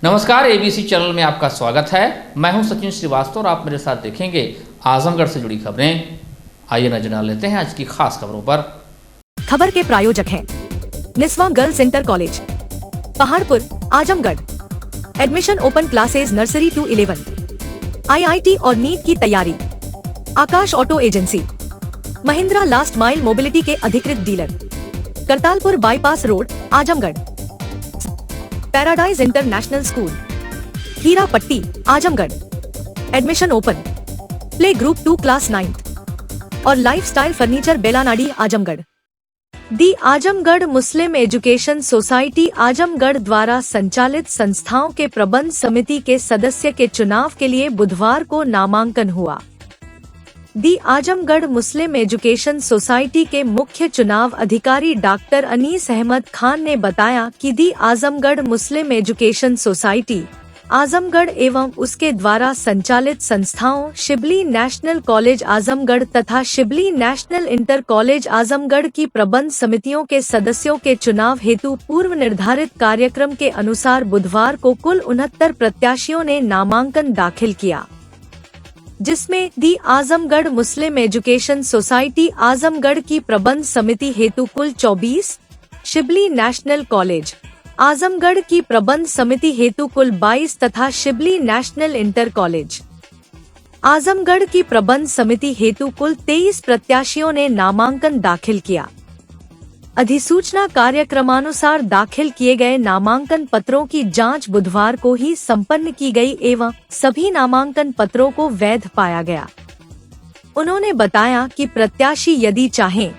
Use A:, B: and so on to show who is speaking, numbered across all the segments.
A: नमस्कार, ABC channel में आपका स्वागत है। मैं हूं सचिन श्रीवास्तव और आप मेरे साथ देखेंगे आजमगढ़ से जुड़ी खबरें। आइए नजर डाल लेते हैं आज की खास खबरों पर।
B: खबर के प्रायोजक हैं Niswa girls inter college, Paharpur, Azamgarh. Admission open classes nursery to 11। IIT और नीट की तैयारी। Akash auto agency, Mahindra last mile mobility के अधिकृत dealer, Kartalpur bypass road, Azamgarh. Paradise international school, Hira Patti, Azamgarh. Admission open. Play group 2 class 9 और lifestyle furniture Belanadi, Azamgarh. The Azamgarh Muslim education society Azamgarh द्वारा संचालित संस्थाओं के प्रबंध समिति के सदस्य के चुनाव के लिए बुधवार को नामांकन हुआ। दी आजमगढ़ मुस्लिम एजुकेशन सोसाइटी के मुख्य चुनाव अधिकारी डॉक्टर अनीस अहमद खान ने बताया कि दी Azamgarh Muslim education society Azamgarh एवं उसके द्वारा संचालित संस्थाओं शिबली नेशनल कॉलेज आजमगढ़ तथा Shibli national inter college Azamgarh की प्रबंध समितियों के सदस्यों के चुनाव हेतु पूर्व निर्धारित कार्यक्रम के अनुसार बुधवार को कुल 69 प्रत्याशियों ने नामांकन दाखिल किया, जिसमें दी Azamgarh Muslim education society Azamgarh की प्रबंध समिति हेतु कुल 24, शिबली नेशनल कॉलेज आजमगढ़ की प्रबंध समिति हेतु कुल 22 तथा Shibli national inter college Azamgarh की प्रबंध समिति हेतु कुल 23 प्रत्याशियों ने नामांकन दाखिल किया। अधिसूचना कार्यक्रमानुसार दाखिल किए गए नामांकन पत्रों की जांच बुधवार को ही संपन्न की गई एवं सभी नामांकन पत्रों को वैध पाया गया। उन्होंने बताया कि प्रत्याशी यदि चाहें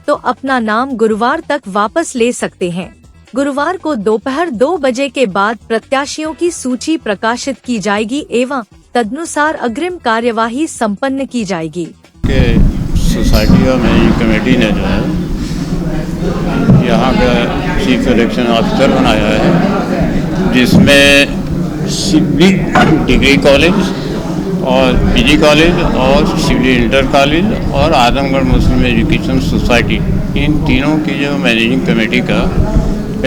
B: तो अपना नाम गुरुवार तक वापस ले सकते हैं। गुरुवार को दोपहर 2 बजे के बाद प्रत्याशियों की सूची प्रकाशित की जाएगी एवं तदनुसार अग्रिम कार्यवाही संपन्न की जाएगी।
C: सोसाइटी और मैनेजिंग कमेटी ने जो है यहाँ का चीफ इलेक्शन ऑफिसर बनाया है, जिसमें शिबली डिग्री कॉलेज और पीजी कॉलेज और शिबली इंटर कॉलेज और आजमगढ़ मुस्लिम एजुकेशन सोसाइटी, इन तीनों की जो मैनेजिंग कमेटी का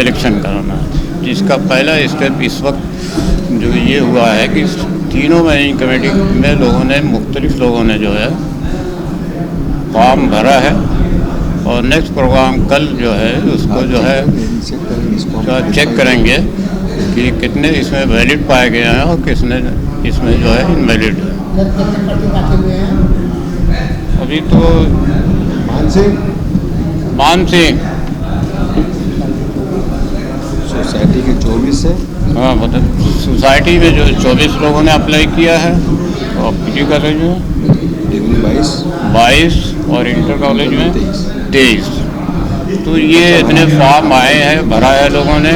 C: इलेक्शन कराना है, जिसका पहला स्टेप इस वक्त जो ये हुआ है कि तीनों मैनेजिंग कमेटी में मुख्तलिफ लोगों ने जो है फॉर्म भरा है और नेक्स्ट प्रोग्राम कल जो है उसको जो है चेक करेंगे कि कितने इसमें वैलिड पाए गए हैं और किसने इसमें जो है इनवैलिड है। अभी तो मान सिंह
D: सोसाइटी के 24 है।
C: हाँ, मतलब सोसाइटी में जो 24 लोगों ने अप्लाई किया है और पीजी कॉलेज में 22 और इंटर कॉलेज में 23। तो ये इतने फॉर्म आए हैं, भरा है लोगों ने,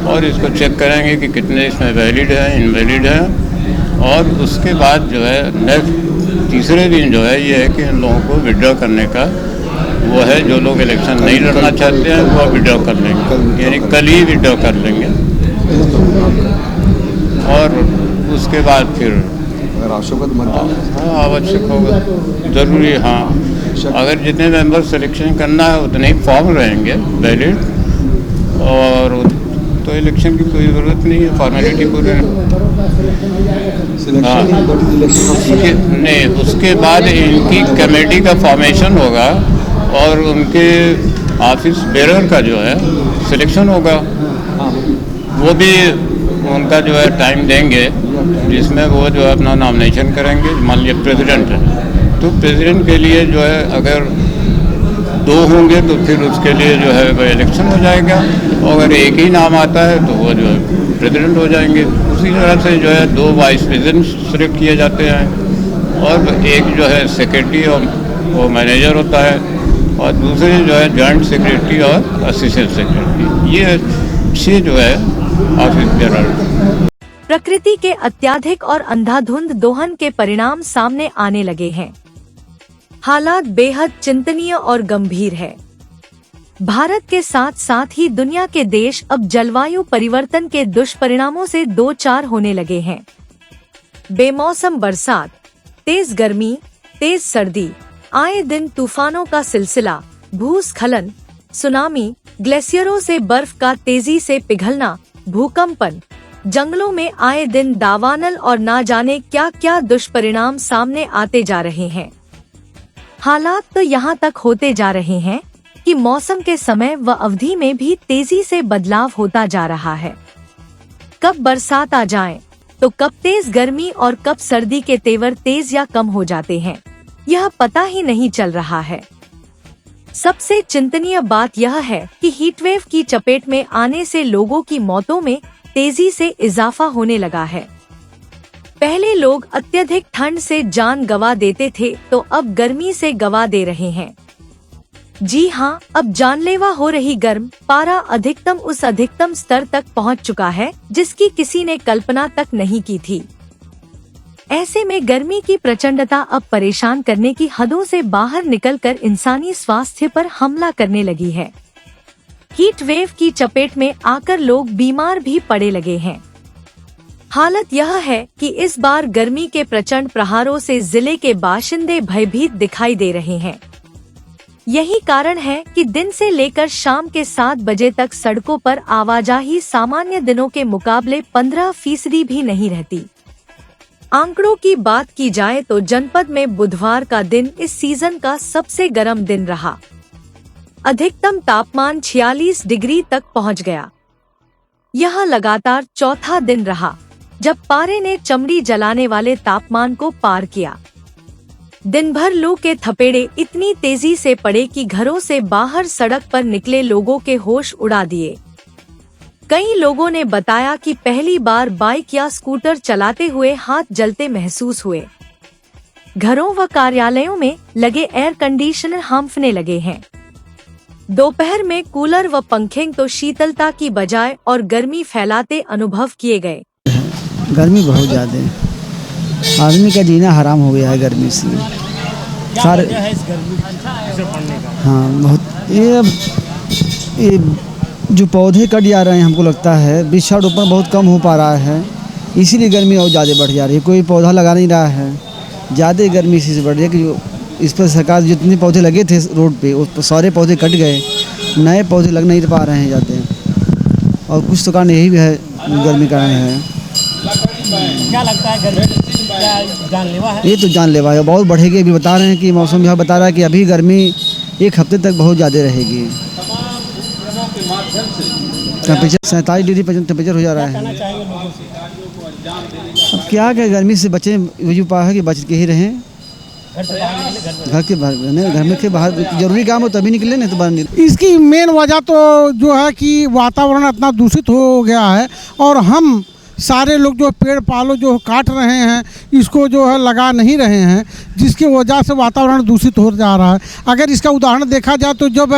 C: और इसको चेक करेंगे कि कितने इसमें वैलिड है, इनवैलिड है। और उसके बाद जो है नेक्स्ट तीसरे दिन जो है ये है कि इन लोगों को विड्रॉ करने का वो है, जो लोग इलेक्शन नहीं लड़ना चाहते हैं वो विड्रॉ कर लेंगे, यानी कल ही विड्रॉ कर लेंगे। और उसके बाद फिर आवश्यक होगा ज़रूरी, हाँ, अगर जितने मेंबर सिलेक्शन करना है उतने ही फॉर्म रहेंगे वैलिड, और तो इलेक्शन की कोई ज़रूरत नहीं है, फॉर्मेलिटी पूरी। हाँ, नहीं, उसके बाद इनकी कमेटी का फॉर्मेशन होगा और उनके ऑफिस बेरर का जो है सिलेक्शन होगा। वो भी उनका जो है टाइम देंगे, जिसमें वो जो है अपना नॉमिनेशन करेंगे। मान लिया प्रेसिडेंट है तो प्रेसिडेंट के लिए जो है अगर 2 होंगे तो फिर उसके लिए जो है वो इलेक्शन हो जाएगा, और अगर एक ही नाम आता है तो वो जो है प्रेसिडेंट हो जाएंगे। उसी तरह से जो है 2 वाइस प्रेसिडेंट सिलेक्ट किए जाते हैं, और एक जो है सेक्रेटरी और वो मैनेजर होता है, और दूसरे जो है जॉइंट सेक्रेटरी और असिस्टेंट सेक्रेटरी। ये 6 जो है ऑफिस बेरर।
B: प्रकृति के अत्याधिक और अंधाधुंध दोहन के परिणाम सामने आने लगे हैं। हालात बेहद चिंतनीय और गंभीर है। भारत के साथ साथ ही दुनिया के देश अब जलवायु परिवर्तन के दुष्परिणामों से दो चार होने लगे हैं। बेमौसम बरसात, तेज गर्मी, तेज सर्दी, आए दिन तूफानों का सिलसिला, भूस्खलन, सुनामी, ग्लेशियरों से बर्फ का तेजी से पिघलना, भूकंपन, जंगलों में आए दिन दावानल और ना जाने क्या क्या दुष्परिणाम सामने आते जा रहे हैं। हालात तो यहाँ तक होते जा रहे हैं कि मौसम के समय व अवधि में भी तेजी से बदलाव होता जा रहा है। कब बरसात आ जाए तो कब तेज गर्मी और कब सर्दी के तेवर तेज या कम हो जाते हैं, यह पता ही नहीं चल रहा है। सबसे चिंतनीय बात यह है कि हीटवेव की चपेट में आने से लोगों की मौतों में तेजी से इजाफा होने लगा है। पहले लोग अत्यधिक ठंड से जान गंवा देते थे, तो अब गर्मी से गंवा दे रहे हैं। जी हाँ, अब जानलेवा हो रही गर्म पारा अधिकतम उस अधिकतम स्तर तक पहुंच चुका है जिसकी किसी ने कल्पना तक नहीं की थी। ऐसे में गर्मी की प्रचंडता अब परेशान करने की हदों से बाहर निकलकर इंसानी स्वास्थ्य पर हमला करने लगी है। हीट वेव की चपेट में आकर लोग बीमार भी पड़े लगे हैं। हालत यह है कि इस बार गर्मी के प्रचंड प्रहारों से जिले के बाशिंदे भयभीत दिखाई दे रहे हैं। यही कारण है कि दिन से लेकर शाम के 7 बजे तक सड़कों पर आवाजाही सामान्य दिनों के मुकाबले 15% भी नहीं रहती। आंकड़ों की बात की जाए तो जनपद में बुधवार का दिन इस सीजन का सबसे गर्म दिन रहा। अधिकतम तापमान 46 डिग्री तक पहुंच गया। यह लगातार चौथा दिन रहा जब पारे ने चमड़ी जलाने वाले तापमान को पार किया। दिन भर लू के थपेड़े इतनी तेजी से पड़े कि घरों से बाहर सड़क पर निकले लोगों के होश उड़ा दिए। कई लोगों ने बताया कि पहली बार बाइक या स्कूटर चलाते हुए हाथ जलते महसूस हुए। घरों व कार्यालयों में लगे एयर कंडीशनर हांफने लगे हैं। दोपहर में कूलर व पंखे तो शीतलता की बजाय और गर्मी फैलाते अनुभव किए गए।
E: गर्मी बहुत ज़्यादा है, आदमी का जीना हराम हो गया है गर्मी से। सारे हाँ बहुत ये जो पौधे कट जा रहे हैं, हमको लगता है वृक्षारोपण बहुत कम हो पा रहा है, इसीलिए गर्मी और ज़्यादा बढ़ जा रही है। कोई पौधा लगा नहीं रहा है, ज़्यादा गर्मी इसी से बढ़ रही है कि जो इस पर सरकार जितने पौधे लगे थे रोड पे, उस सारे पौधे कट गए, नए पौधे लग नहीं पा रहे हैं ज़्यादा। और कुछ तो कारण यही भी है, गर्मी कारण है।
F: क्या लगता है गर्मी जानलेवा है?
E: ये तो जानलेवा है, बहुत बढ़ेगी। अभी बता रहे हैं कि मौसम विभाग बता रहा है कि अभी गर्मी 1 हफ्ते तक बहुत ज़्यादा रहेगी। टेम्परेचर 47 डिग्री पर टेम्परेचर हो जा रहा है। अब क्या क्या गर्मी से बचें, वही उपाय है कि बच के ही रहें। घर के बाहर, घर में के बाहर जरूरी काम हो तभी निकले, नहीं तो बाहर निकले।
G: इसकी मेन वजह तो जो है कि वातावरण इतना दूषित हो गया है और हम सारे लोग जो पेड़ पालो जो काट रहे हैं, इसको जो है लगा नहीं रहे हैं, जिसकी वजह से वातावरण दूषित हो जा रहा है। अगर इसका उदाहरण देखा जाए तो जब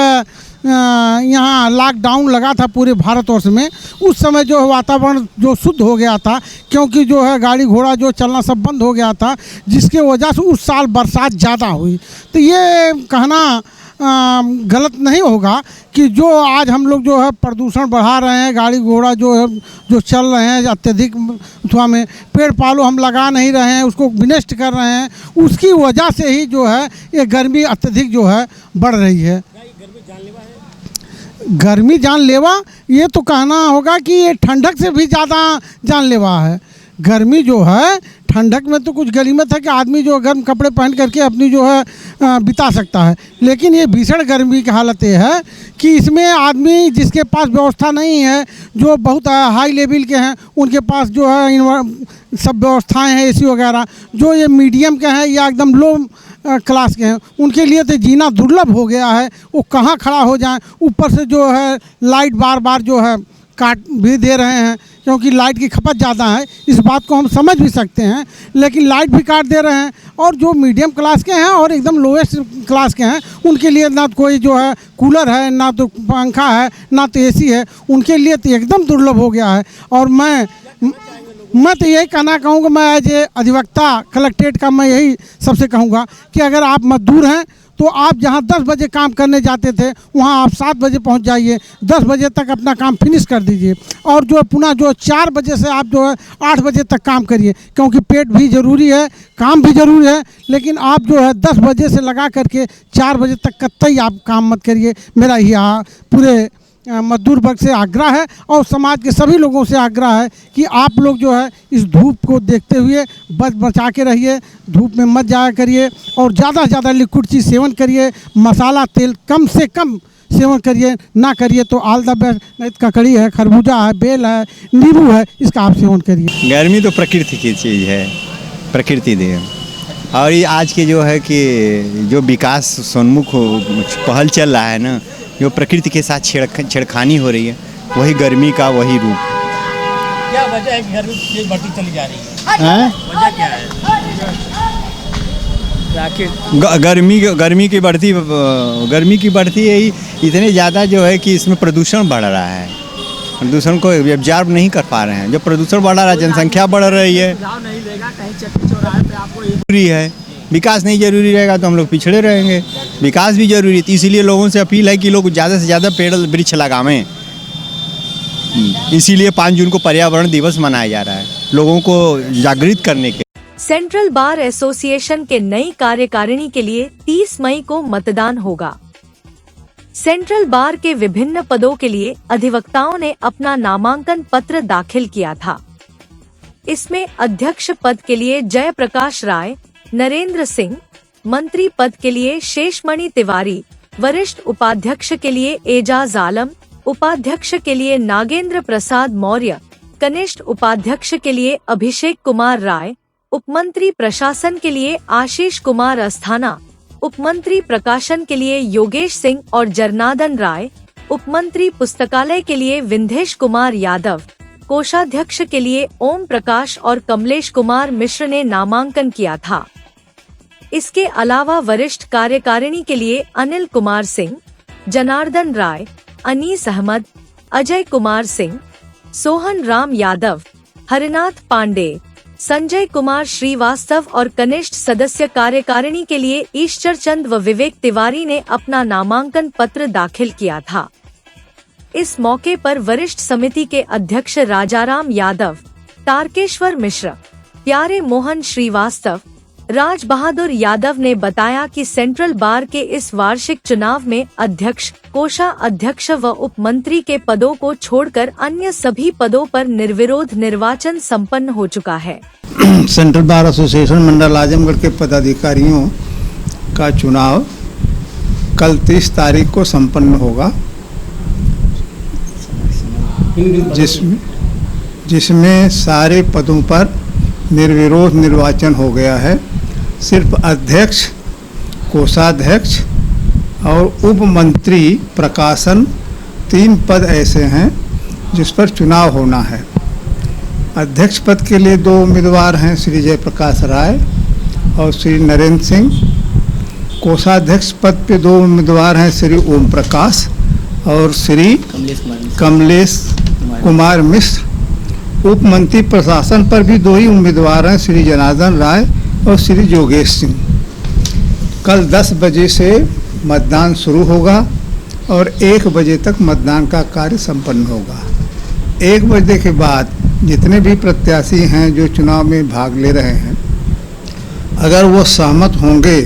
G: यहाँ लॉकडाउन लगा था पूरे भारतवर्ष में, उस समय जो वातावरण जो शुद्ध हो गया था, क्योंकि जो है गाड़ी घोड़ा जो चलना सब बंद हो गया था, जिसके वजह से उस साल बरसात ज़्यादा हुई। तो ये कहना गलत नहीं होगा कि जो आज हम लोग जो है प्रदूषण बढ़ा रहे हैं, गाड़ी घोड़ा जो है जो चल रहे हैं अत्यधिक अथवा में, पेड़ पालो हम लगा नहीं रहे हैं, उसको विनष्ट कर रहे हैं, उसकी वजह से ही जो है ये गर्मी अत्यधिक जो है बढ़ रही है। गर्मी जानलेवा ये तो कहना होगा कि ये ठंडक से भी ज़्यादा जानलेवा है। गर्मी जो है, ठंडक में तो कुछ गनीमत है कि आदमी जो गर्म कपड़े पहन करके अपनी जो है बिता सकता है, लेकिन ये भीषण गर्मी की हालत ये है कि इसमें आदमी जिसके पास व्यवस्था नहीं है, जो बहुत हाई लेवल के हैं, उनके पास जो है सब व्यवस्थाएं हैं, एसी वगैरह, जो ये मीडियम के हैं या एकदम लो क्लास के हैं, उनके लिए तो जीना दुर्लभ हो गया है। वो कहाँ खड़ा हो जाएं, ऊपर से जो है लाइट बार बार जो है काट भी दे रहे हैं, क्योंकि लाइट की खपत ज़्यादा है, इस बात को हम समझ भी सकते हैं, लेकिन लाइट भी काट दे रहे हैं। और जो मीडियम क्लास के हैं और एकदम लोएस्ट क्लास के हैं, उनके लिए ना कोई जो है कूलर है, ना तो पंखा है, ना तो एसी है, उनके लिए तो एकदम दुर्लभ हो गया है। और मैं तो यही कहना कहूँगा, मैं एज ए अधिवक्ता कलेक्ट्रेट का मैं यही सबसे कहूँगा कि अगर आप मजदूर हैं तो आप जहाँ 10 बजे काम करने जाते थे, वहाँ आप 7 बजे पहुँच जाइए, 10 बजे तक अपना काम फिनिश कर दीजिए। और जो पुनः जो 4 बजे से आप जो है 8 बजे तक काम करिए, क्योंकि पेट भी ज़रूरी है, काम भी ज़रूरी है। लेकिन आप जो है 10 बजे से लगा करके 4 बजे तक कतई आप काम मत करिए। मेरा ही पूरे मजदूर वर्ग से आग्रह है और समाज के सभी लोगों से आग्रह है कि आप लोग जो है इस धूप को देखते हुए बचा के रहिए, धूप में मत जाया करिए और ज़्यादा से ज़्यादा लिक्विड चीज़ सेवन करिए, मसाला तेल कम से कम सेवन करिए, ना करिए तो आल द बेस्ट, नहीं तो ककड़ी है, खरबूजा है, बेल है, नींबू है, इसका आप सेवन करिए।
H: गर्मी तो प्रकृति की चीज़ है, प्रकृति दे। और ये आज के जो है कि जो विकास सोन्मुख पहल चल रहा है ना, जो प्रकृति के साथ छेड़खानी हो रही है, वही गर्मी का वही रूप।
F: क्या वजह है कि गर्मी तेज बढ़ती चली जा रही है? वजह क्या है?
H: गर्मी की बढ़ती यही इतने ज़्यादा जो है कि इसमें प्रदूषण बढ़ रहा है, प्रदूषण को एब्जॉर्ब नहीं कर पा रहे हैं। जो प्रदूषण बढ़ रहा है, जनसंख्या बढ़ रही है, जरूरी है। विकास नहीं जरूरी रहेगा तो हम लोग पिछड़े रहेंगे, विकास भी जरूरी है। इसीलिए लोगों से अपील है कि लोग ज़्यादा से ज़्यादा पेड़ वृक्ष लगावें। इसीलिए 5 जून को पर्यावरण दिवस मनाया जा रहा है, लोगों को जागृत करने के।
B: सेंट्रल बार एसोसिएशन के नई कार्यकारिणी के लिए 30 मई को मतदान होगा। सेंट्रल बार के विभिन्न पदों के लिए अधिवक्ताओं ने अपना नामांकन पत्र दाखिल किया था। इसमें अध्यक्ष पद के लिए जयप्रकाश राय, नरेंद्र सिंह, मंत्री पद के लिए शेषमणि तिवारी, वरिष्ठ उपाध्यक्ष के लिए एजाज आलम, उपाध्यक्ष के लिए नागेंद्र प्रसाद मौर्य, कनिष्ठ उपाध्यक्ष के लिए अभिषेक कुमार राय, उपमंत्री प्रशासन के लिए आशीष कुमार अस्थाना, उपमंत्री प्रकाशन के लिए योगेश सिंह और जरनादन राय, उपमंत्री पुस्तकालय के लिए विंध्येश कुमार यादव, कोषाध्यक्ष के लिए ओम प्रकाश और कमलेश कुमार मिश्र ने नामांकन किया था। इसके अलावा वरिष्ठ कार्यकारिणी के लिए अनिल कुमार सिंह, जनार्दन राय, अनीस अहमद, अजय कुमार सिंह, सोहन राम यादव, हरिनाथ पांडे, संजय कुमार श्रीवास्तव और कनिष्ठ सदस्य कार्यकारिणी के लिए ईश्वर चंद व विवेक तिवारी ने अपना नामांकन पत्र दाखिल किया था। इस मौके पर वरिष्ठ समिति के अध्यक्ष राजाराम यादव, तारकेश्वर मिश्र, प्यारे मोहन श्रीवास्तव, राज बहादुर यादव ने बताया कि सेंट्रल बार के इस वार्षिक चुनाव में अध्यक्ष, कोषाध्यक्ष व उप मंत्री के पदों को छोड़कर अन्य सभी पदों पर निर्विरोध निर्वाचन संपन्न हो चुका है।
I: सेंट्रल बार एसोसिएशन मंडल आजमगढ़ के पदाधिकारियों का चुनाव कल 30 तारीख को संपन्न होगा, जिसमें सारे पदों पर निर्विरोध निर्वाचन हो गया है। सिर्फ अध्यक्ष, कोषाध्यक्ष और उप मंत्री प्रकाशन 3 पद ऐसे हैं जिस पर चुनाव होना है। अध्यक्ष पद के लिए 2 उम्मीदवार हैं, श्री जयप्रकाश राय और श्री नरेंद्र सिंह। कोषाध्यक्ष पद पे 2 उम्मीदवार हैं, श्री ओम प्रकाश और श्री कमलेश कुमार मिश्र। उप मंत्री प्रशासन पर भी 2 ही उम्मीदवार हैं, श्री जनार्दन राय और श्री योगेश सिंह। कल 10 बजे से मतदान शुरू होगा और 1 बजे तक मतदान का कार्य संपन्न होगा। 1 बजे के बाद जितने भी प्रत्याशी हैं जो चुनाव में भाग ले रहे हैं, अगर वो सहमत होंगे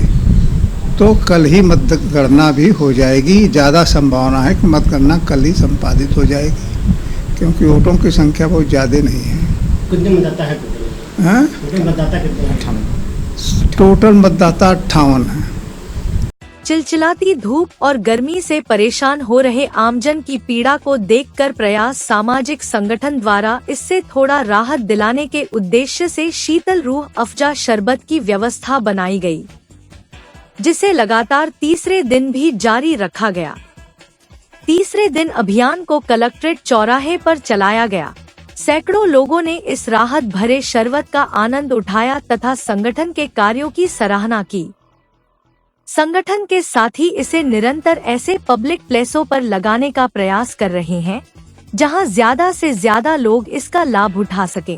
I: तो कल ही मतगणना भी हो जाएगी। ज़्यादा संभावना है कि मतगणना कल ही संपादित हो जाएगी, क्योंकि वोटों की संख्या बहुत ज़्यादा नहीं है।
F: कितने मतदाता है?
I: टोटल मतदाता 58 है।
B: चिलचिलाती धूप और गर्मी से परेशान हो रहे आमजन की पीड़ा को देखकर प्रयास सामाजिक संगठन द्वारा इससे थोड़ा राहत दिलाने के उद्देश्य से शीतल रूह अफजा शरबत की व्यवस्था बनाई गई, जिसे लगातार तीसरे दिन भी जारी रखा गया। तीसरे दिन अभियान को कलेक्ट्रेट चौराहे पर चलाया गया। सैकड़ों लोगों ने इस राहत भरे शरबत का आनंद उठाया तथा संगठन के कार्यों की सराहना की। संगठन के साथी इसे निरंतर ऐसे पब्लिक प्लेसों पर लगाने का प्रयास कर रहे हैं जहां ज्यादा से ज्यादा लोग इसका लाभ उठा सकें।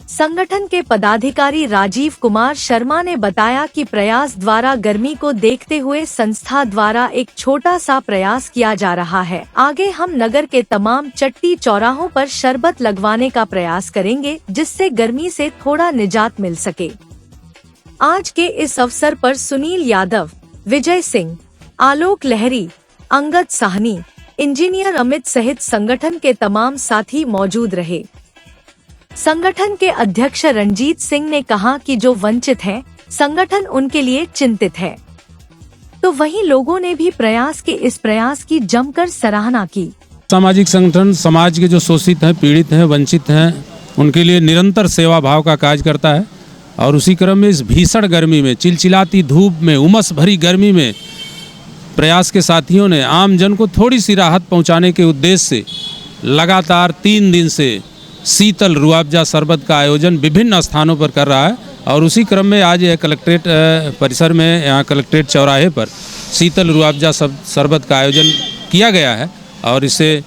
B: संगठन के पदाधिकारी राजीव कुमार शर्मा ने बताया कि प्रयास द्वारा गर्मी को देखते हुए संस्था द्वारा एक छोटा सा प्रयास किया जा रहा है। आगे हम नगर के तमाम चट्टी चौराहों पर शरबत लगवाने का प्रयास करेंगे, जिससे गर्मी से थोड़ा निजात मिल सके। आज के इस अवसर पर सुनील यादव, विजय सिंह, आलोक लहरी, अंगद साहनी, इंजीनियर अमित सहित संगठन के तमाम साथी मौजूद रहे। संगठन के अध्यक्ष रणजीत सिंह ने कहा कि जो वंचित हैं, संगठन उनके लिए चिंतित है। तो वहीं लोगों ने भी इस प्रयास की जमकर सराहना की।
J: सामाजिक संगठन समाज के जो शोषित हैं, पीड़ित हैं, वंचित हैं, उनके लिए निरंतर सेवा भाव का कार्य करता है और उसी क्रम में इस भीषण गर्मी में, चिलचिलाती धूप में, उमस भरी गर्मी में प्रयास के साथियों ने आम जन को थोड़ी सी राहत पहुंचाने के उद्देश्य से लगातार 3 दिन से शीतल रुआवजा शरबत का आयोजन विभिन्न स्थानों पर कर रहा है और उसी क्रम में आज यह कलेक्ट्रेट परिसर में, यहाँ कलेक्ट्रेट चौराहे पर शीतल रुआवजा शरबत का आयोजन किया गया है और इससे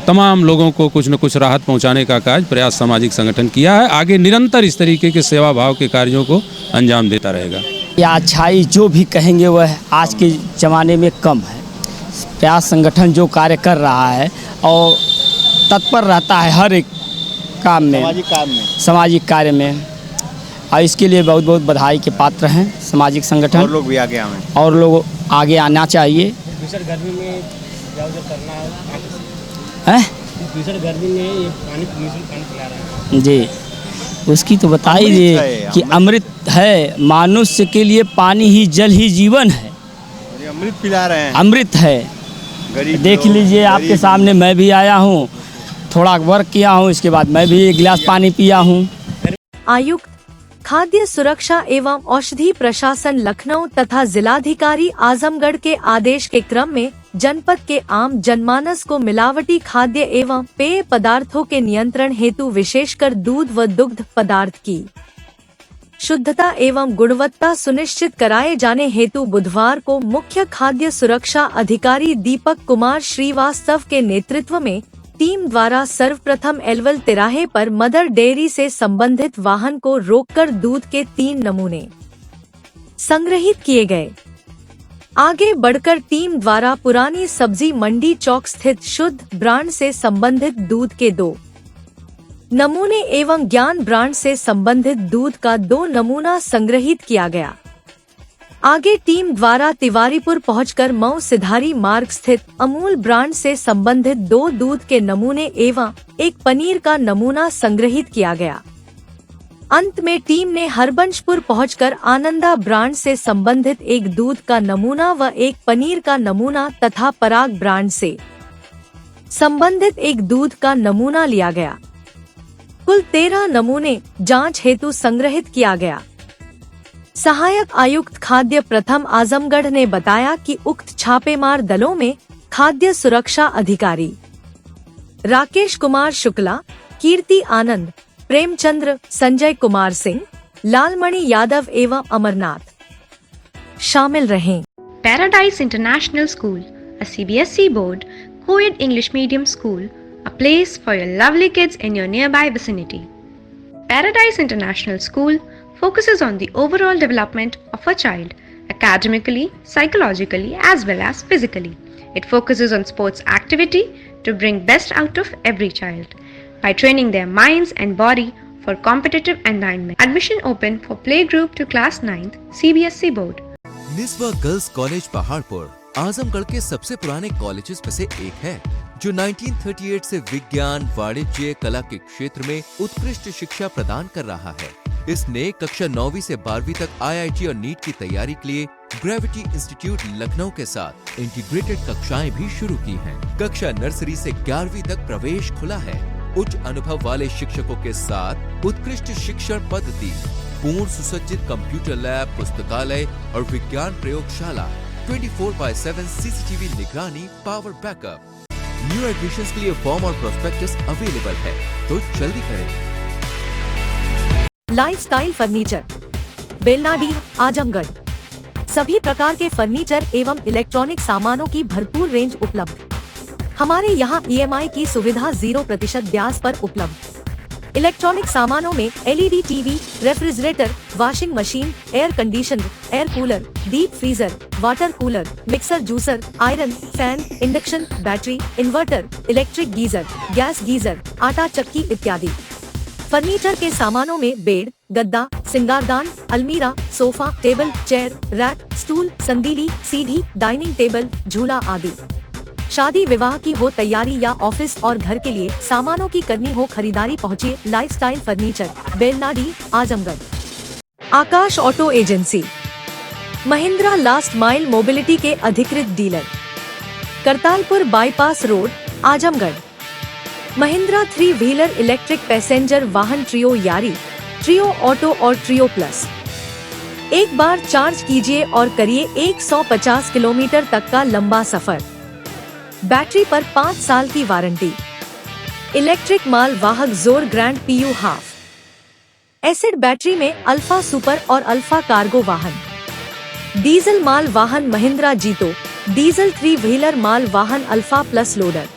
J: तमाम लोगों को कुछ न कुछ राहत पहुंचाने का कार्य प्रयास सामाजिक संगठन किया है। आगे निरंतर इस तरीके के सेवा भाव के कार्यों को अंजाम देता रहेगा।
F: या अच्छाई जो भी कहेंगे वह आज के ज़माने में कम है। प्रयास संगठन जो कार्य कर रहा है और तत्पर रहता है हर एक काम में, सामाजिक कार्य में, और इसके लिए बहुत बहुत बधाई के पात्र हैं सामाजिक संगठन।
H: और लोग भी आगे आए
F: और लोग आगे आना चाहिए। गर्मी में करना
B: है,
F: गर्मी में ये पानी पिला रहे हैं
B: जी, उसकी तो बता ही दे कि अमृत है, मनुष्य के लिए पानी ही जल ही जीवन है।
H: अमृत पिला रहे हैं,
B: अमृत है। देख लीजिए आपके सामने मैं भी आया हूँ, थोड़ा वर्क किया हूँ, इसके बाद मैं भी 1 गिलास पानी पिया हूँ। आयुक्त खाद्य सुरक्षा एवं औषधि प्रशासन लखनऊ तथा जिलाधिकारी आजमगढ़ के आदेश के क्रम में जनपद के आम जनमानस को मिलावटी खाद्य एवं पेय पदार्थों के नियंत्रण हेतु विशेषकर दूध व दुग्ध पदार्थ की शुद्धता एवं गुणवत्ता सुनिश्चित कराए जाने हेतु बुधवार को मुख्य खाद्य सुरक्षा अधिकारी दीपक कुमार श्रीवास्तव के नेतृत्व में टीम द्वारा सर्वप्रथम एलवल तिराहे पर मदर डेयरी से संबंधित वाहन को रोककर दूध के 3 नमूने संग्रहित किए गए। आगे बढ़कर टीम द्वारा पुरानी सब्जी मंडी चौक स्थित शुद्ध ब्रांड से संबंधित दूध के 2 नमूने एवं ज्ञान ब्रांड से संबंधित दूध का 2 नमूना संग्रहित किया गया। आगे टीम द्वारा तिवारीपुर पहुंचकर मऊ सिधारी मार्ग स्थित अमूल ब्रांड से संबंधित 2 दूध के नमूने एवं 1 पनीर का नमूना संग्रहित किया गया। अंत में टीम ने हरबंशपुर पहुंचकर आनंदा ब्रांड से संबंधित 1 दूध का नमूना व 1 पनीर का नमूना तथा पराग ब्रांड से संबंधित 1 दूध का नमूना लिया गया। कुल 13 नमूने जांच हेतु संग्रहित किया गया। सहायक आयुक्त खाद्य प्रथम आजमगढ़ ने बताया कि उक्त छापेमार दलों में खाद्य सुरक्षा अधिकारी राकेश कुमार शुक्ला, कीर्ति आनंद, प्रेमचंद्र, संजय कुमार सिंह, लालमणि यादव एवं अमरनाथ शामिल रहे।
K: Paradise International School, a CBSE board, co-ed English medium school, a place for your lovely kids in your nearby vicinity. Paradise International School focuses on the overall development of a child, academically, psychologically, as well as physically. It focuses on sports activity to bring best out of every child by training their minds and body for competitive environment. Admission open for playgroup to class 9th CBSE board.
L: Niswa girls college Paharpur Azamgarh के सबसे पुराने colleges में से एक है, जो 1938 से विज्ञान, वाणिज्य, कला के क्षेत्र में उत्कृष्ट शिक्षा प्रदान कर रहा है। इसने कक्षा 9वीं से 12वीं तक IIT और नीट की तैयारी के लिए ग्रेविटी इंस्टीट्यूट लखनऊ के साथ इंटीग्रेटेड कक्षाएं भी शुरू की हैं। कक्षा नर्सरी से 11वीं तक प्रवेश खुला है। उच्च अनुभव वाले शिक्षकों के साथ उत्कृष्ट शिक्षण पद्धति, पूर्ण सुसज्जित कंप्यूटर लैब, पुस्तकालय और विज्ञान प्रयोगशाला, 24/7 CCTV निगरानी, पावर बैकअप। न्यू एडमिशंस के लिए फॉर्म और प्रोस्पेक्टस अवेलेबल है, तो जल्दी करें।
B: Lifestyle furniture, Belanadi, Azamgarh. सभी प्रकार के फर्नीचर एवं इलेक्ट्रॉनिक सामानों की भरपूर रेंज उपलब्ध। हमारे यहाँ EMI की सुविधा 0% ब्याज पर उपलब्ध। इलेक्ट्रॉनिक सामानों में LED TV, refrigerator, washing machine, air conditioner, air cooler, deep freezer, water cooler, mixer juicer, iron, fan, induction, battery, inverter, electric geyser, gas geyser, आटा चक्की इत्यादि। फर्नीचर के सामानों में बेड, गद्दा, सिंगारदान, अलमीरा, sofa, table, chair, rack, stool, संदीली, सीढ़ी, डाइनिंग टेबल, झूला आदि। शादी विवाह की हो तैयारी या ऑफिस और घर के लिए सामानों की करनी हो खरीदारी, पहुँचिए lifestyle furniture, Belanadi, Azamgarh. Akash auto agency, Mahindra last mile mobility के अधिकृत dealer, Kartalpur bypass road, Azamgarh. Mahindra 3 wheeler electric passenger वाहन ट्रियो यारी, ट्रियो ऑटो और ट्रियो प्लस। एक बार चार्ज कीजिए और करिए 150 किलोमीटर तक का लंबा सफर। बैटरी पर 5 साल की वारंटी। इलेक्ट्रिक माल वाहक जोर grand PU half. Acid battery में अल्फा सुपर और अल्फा कार्गो वाहन। डीजल माल वाहन महिंद्रा जीतो, डीजल 3 व्हीलर माल वाहन अल्फा प्लस लोडर।